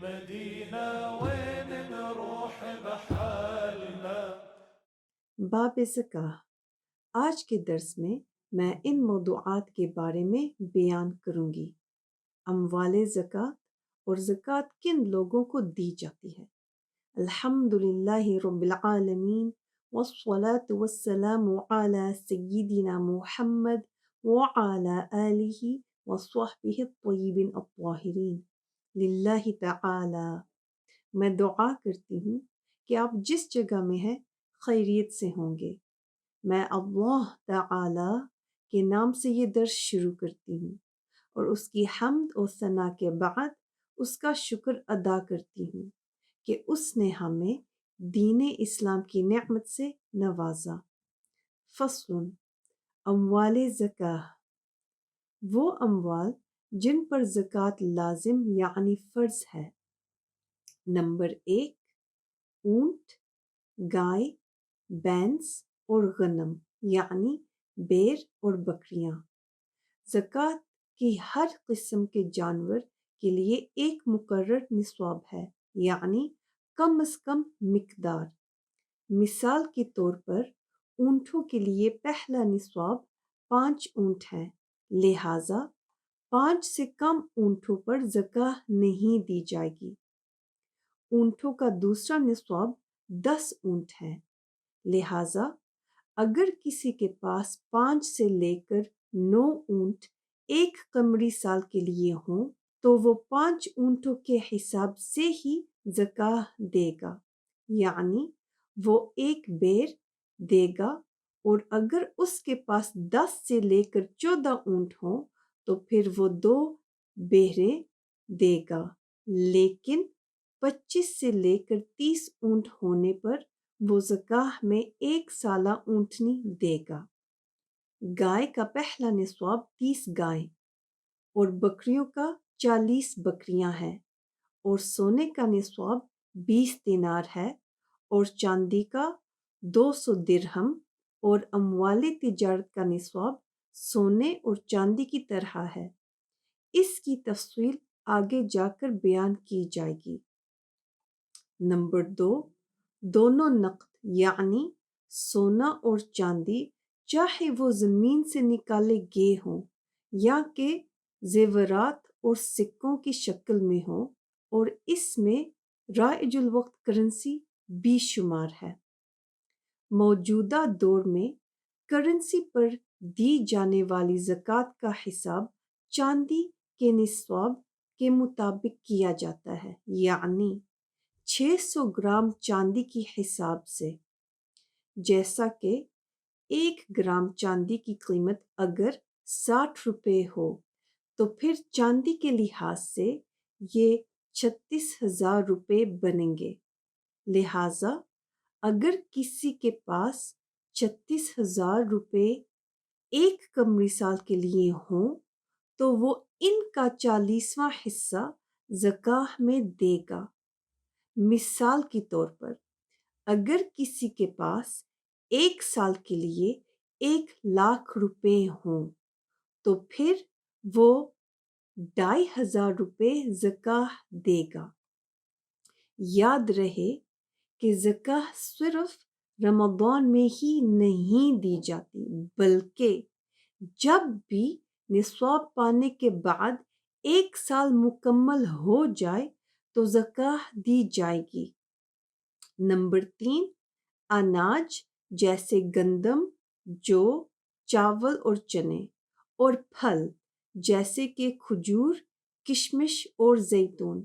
المدينة وين نروح بحالنا. باب زکاة۔ آج کے درس میں ان موضوعات کے بارے میں بیان کروں گی۔ اموال زکوٰۃ اور زکوٰۃ کن لوگوں کو دی جاتی ہے۔ الحمدللہ رب العالمین والصلاة والسلام علی سیدنا محمد وعلی آلہ وصحبہ الطیبین الطاہرین للہ تعالی۔ میں دعا کرتی ہوں کہ آپ جس جگہ میں ہیں خیریت سے ہوں گے۔ میں اللہ تعالی کے نام سے یہ درس شروع کرتی ہوں اور اس کی حمد و ثنا کے بعد اس کا شکر ادا کرتی ہوں کہ اس نے ہمیں دین اسلام کی نعمت سے نوازا۔ فصل اموال زکاة، وہ اموال جن پر زکوٰۃ لازم یعنی فرض ہے۔ نمبر 1، اونٹ، گائے، بھینس اور غنم یعنی بیر اور بکریاں۔ زکوٰۃ کی ہر قسم کے جانور کے لیے ایک مقرر نصاب ہے، یعنی کم از کم مقدار۔ مثال کے طور پر اونٹوں کے لیے پہلا نصاب 5 اونٹ ہے، لہٰذا 5 سے کم اونٹوں پر زکوٰۃ نہیں دی جائے گی۔ اونٹوں کا دوسرا نصاب 10 اونٹ ہے، لہٰذا اگر کسی کے پاس 5 سے لے کر 9 اونٹ ایک قمری سال کے لیے ہوں تو وہ 5 اونٹوں کے حساب سے ہی زکوٰۃ دے گا، یعنی وہ ایک بیر دے گا، اور اگر اس کے پاس 10 سے لے کر 14 اونٹ ہوں تو پھر وہ 2 بیریں دے گا، لیکن 25 سے لے کر 30 اونٹ ہونے پر وہ زکوٰۃ میں 1 سالہ اونٹنی دے گا۔ گائے کا پہلا نصاب 30 گائیں اور بکریوں کا 40 بکریاں ہیں، اور سونے کا نصاب 20 دینار ہے، اور چاندی کا 200 درہم، اور اموال تجارت کا نصاب سونے اور چاندی کی طرح ہے۔ اس کی تفصیل آگے جا کر بیان کی جائے گی۔ نمبر 2، دونوں نقد یعنی سونا اور چاندی، چاہے وہ زمین سے نکالے گئے ہوں یا کہ زیورات اور سکوں کی شکل میں ہوں، اور اس میں رائج الوقت کرنسی بھی شمار ہے۔ موجودہ دور میں کرنسی پر دی جانے والی زکوٰۃ کا حساب چاندی کے نصاب کے مطابق کیا جاتا ہے، یعنی 600 گرام چاندی کی حساب سے، جیسا کہ 1 گرام چاندی کی قیمت اگر 60 روپے ہو تو پھر چاندی کے لحاظ سے یہ 36,000 روپے بنیں گے۔ لہٰذا اگر کسی کے پاس 36,000 روپے ایک قمری سال کے لیے ہوں تو وہ ان کا 40واں حصہ زکوٰۃ میں دے گا۔ مثال کے طور پر اگر کسی کے پاس 1 سال کے لیے 1,00,000 روپے ہوں تو پھر وہ 2,500 روپے زکوٰۃ دے گا۔ یاد رہے کہ زکوٰۃ صرف رمضان میں ہی نہیں دی جاتی، بلکہ جب بھی نصاب پانے کے بعد 1 سال مکمل ہو جائے تو زکوٰۃ دی جائے گی۔ نمبر 3، اناج جیسے گندم، جو، چاول اور چنے، اور پھل جیسے کہ کھجور، کشمش اور زیتون۔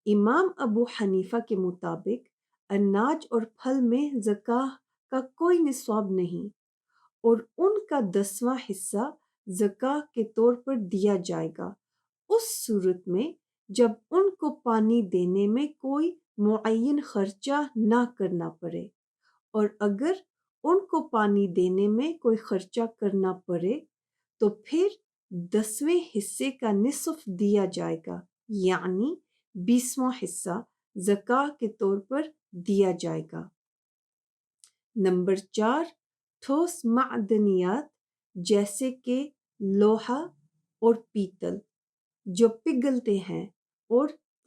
امام ابو حنیفہ کے مطابق اناج اور پھل میں زکوٰۃ کا کوئی نصاب نہیں، اور ان کا 10واں حصہ زکوٰۃ کے طور پر دیا جائے گا اس صورت میں جب ان کو پانی دینے میں کوئی معین خرچہ نہ کرنا پڑے، اور اگر ان کو پانی دینے میں کوئی خرچہ کرنا پڑے تو پھر 10ویں حصے کا نصف دیا جائے گا، یعنی 20واں حصہ زکوٰۃ کے طور پر دیا جائے گا۔ نمبر 4، ٹھوس معدنیات جیسے کہ لوہا اور پیتل جو پگھلتے ہیں اور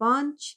5,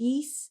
30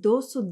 200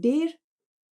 1.5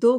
2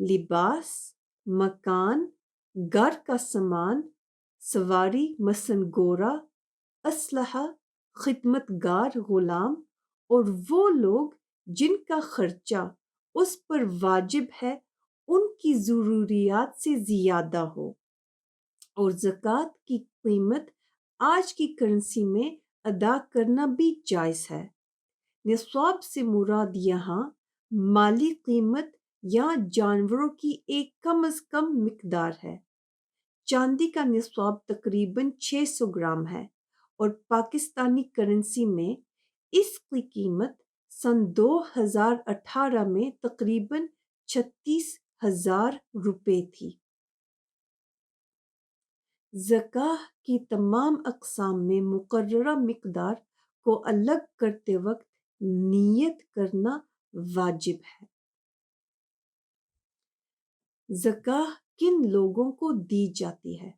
لباس، مکان، گھر کا سامان، سواری مثلاً گھوڑا، اسلحہ، خدمت گار غلام، اور وہ لوگ جن کا خرچہ اس پر واجب ہے ان کی ضروریات سے زیادہ ہو، اور زکوٰۃ کی قیمت آج کی کرنسی میں ادا کرنا بھی جائز ہے۔ نصاب سے مراد یہاں مالی قیمت یا جانوروں کی ایک کم از کم مقدار ہے۔ چاندی کا نصاب تقریباً 600 گرام ہے اور پاکستانی کرنسی میں اس کی قیمت سن 2018 میں تقریباً 36,000 روپے تھی۔ زکوٰۃ کی تمام اقسام میں مقررہ مقدار کو الگ کرتے وقت نیت کرنا واجب ہے۔ زکوٰۃ کن لوگوں کو دی جاتی ہے؟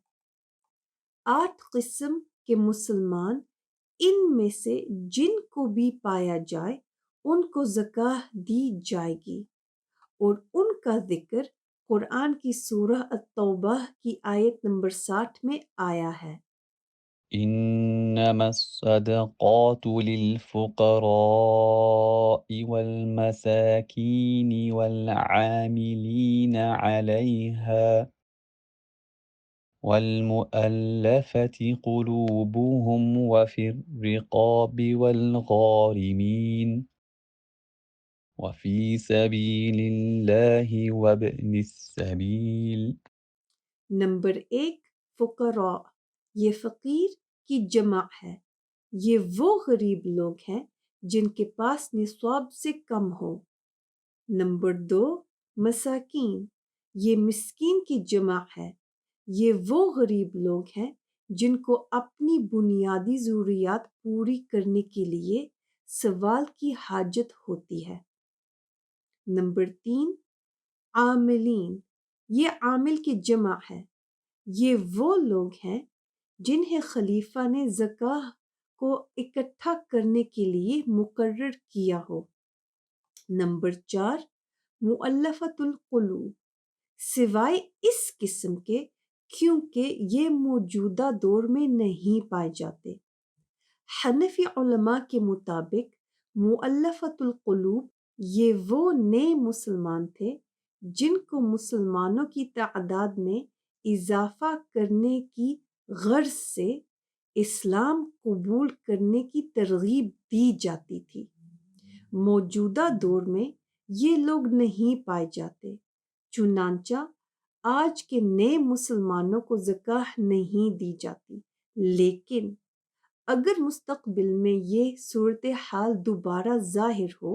8 قسم کے مسلمان، ان میں سے جن کو بھی پایا جائے ان کو زکوٰۃ دی جائے گی، اور ان کا ذکر قرآن کی سورہ التوبہ کی آیت نمبر 60 میں آیا ہے۔ إنما الصدقات للفقراء والمساكين والعاملين عليها والمؤلفة قلوبهم وفي الرقاب والغارمين وفي سبيل الله وابن السبيل۔ نمبر 1، فقراء، یہ فقیر کی جمع ہے۔ یہ وہ غریب لوگ ہیں جن کے پاس نصاب سے کم ہو۔ نمبر 2، مساکین، یہ مسکین کی جمع ہے۔ یہ وہ غریب لوگ ہیں جن کو اپنی بنیادی ضروریات پوری کرنے کے لیے سوال کی حاجت ہوتی ہے۔ نمبر 3، عاملین، یہ عامل کی جمع ہے۔ یہ وہ لوگ ہیں جنہیں خلیفہ نے زکوٰۃ کو اکٹھا کرنے کے لیے مقرر کیا ہو۔ نمبر 4، مؤلفۃ القلوب، سوائے اس قسم کے کیونکہ یہ موجودہ دور میں نہیں پائے جاتے۔ حنفی علماء کے مطابق مؤلفۃ القلوب یہ وہ نئے مسلمان تھے جن کو مسلمانوں کی تعداد میں اضافہ کرنے کی غرض سے اسلام قبول کرنے کی ترغیب دی جاتی تھی۔ موجودہ دور میں یہ لوگ نہیں پائے جاتے، چنانچہ آج کے نئے مسلمانوں کو زکوٰۃ نہیں دی جاتی، لیکن اگر مستقبل میں یہ صورتحال دوبارہ ظاہر ہو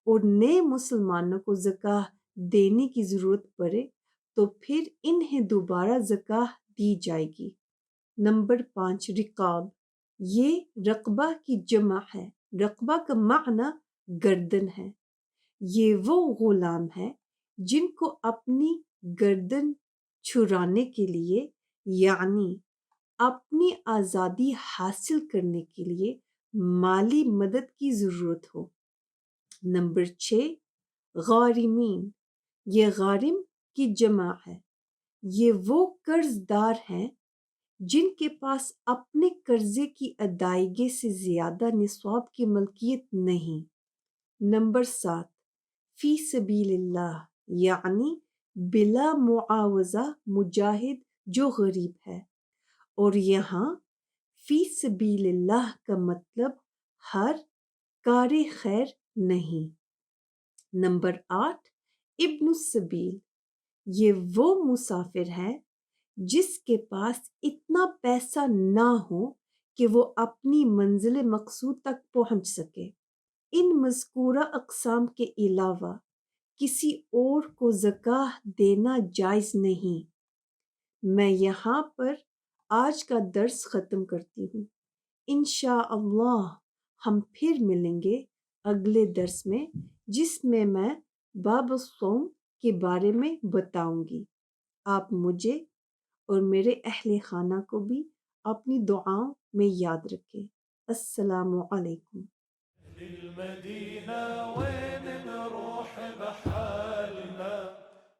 اور نئے مسلمانوں کو زکوٰۃ دینے کی ضرورت پڑے تو پھر انہیں دوبارہ زکوٰۃ دی جائے گی۔ نمبر 5، رقاب، یہ رقبہ کی جمع ہے۔ رقبہ کا معنی گردن ہے۔ یہ وہ غلام ہیں جن کو اپنی گردن چھڑانے کے لیے، یعنی اپنی آزادی حاصل کرنے کے لیے مالی مدد کی ضرورت ہو۔ نمبر 6، غارمین، یہ غارم کی جمع ہے۔ یہ وہ قرض دار ہیں جن کے پاس اپنے قرضے کی ادائیگی سے زیادہ نصاب کی ملکیت نہیں۔ نمبر 7، فی سبیل اللہ، یعنی بلا معاوضہ مجاہد جو غریب ہے، اور یہاں فی سبیل اللہ کا مطلب ہر کار خیر نہیں۔ نمبر 8، ابن السبیل، یہ وہ مسافر ہے جس کے پاس اتنا پیسہ نہ ہو کہ وہ اپنی منزل مقصود تک پہنچ سکے۔ ان مذکورہ اقسام کے علاوہ کسی اور کو زکوٰۃ دینا جائز نہیں۔ میں یہاں پر آج کا درس ختم کرتی ہوں۔ انشاءاللہ ہم پھر ملیں گے اگلے درس میں، جس میں باب الصوم کے بارے میں بتاؤں گی۔ آپ مجھے اور میرے اہل خانہ کو بھی اپنی دعاؤں میں یاد رکھیں۔ السلام علیکم۔ للمدينة وين نروح بحر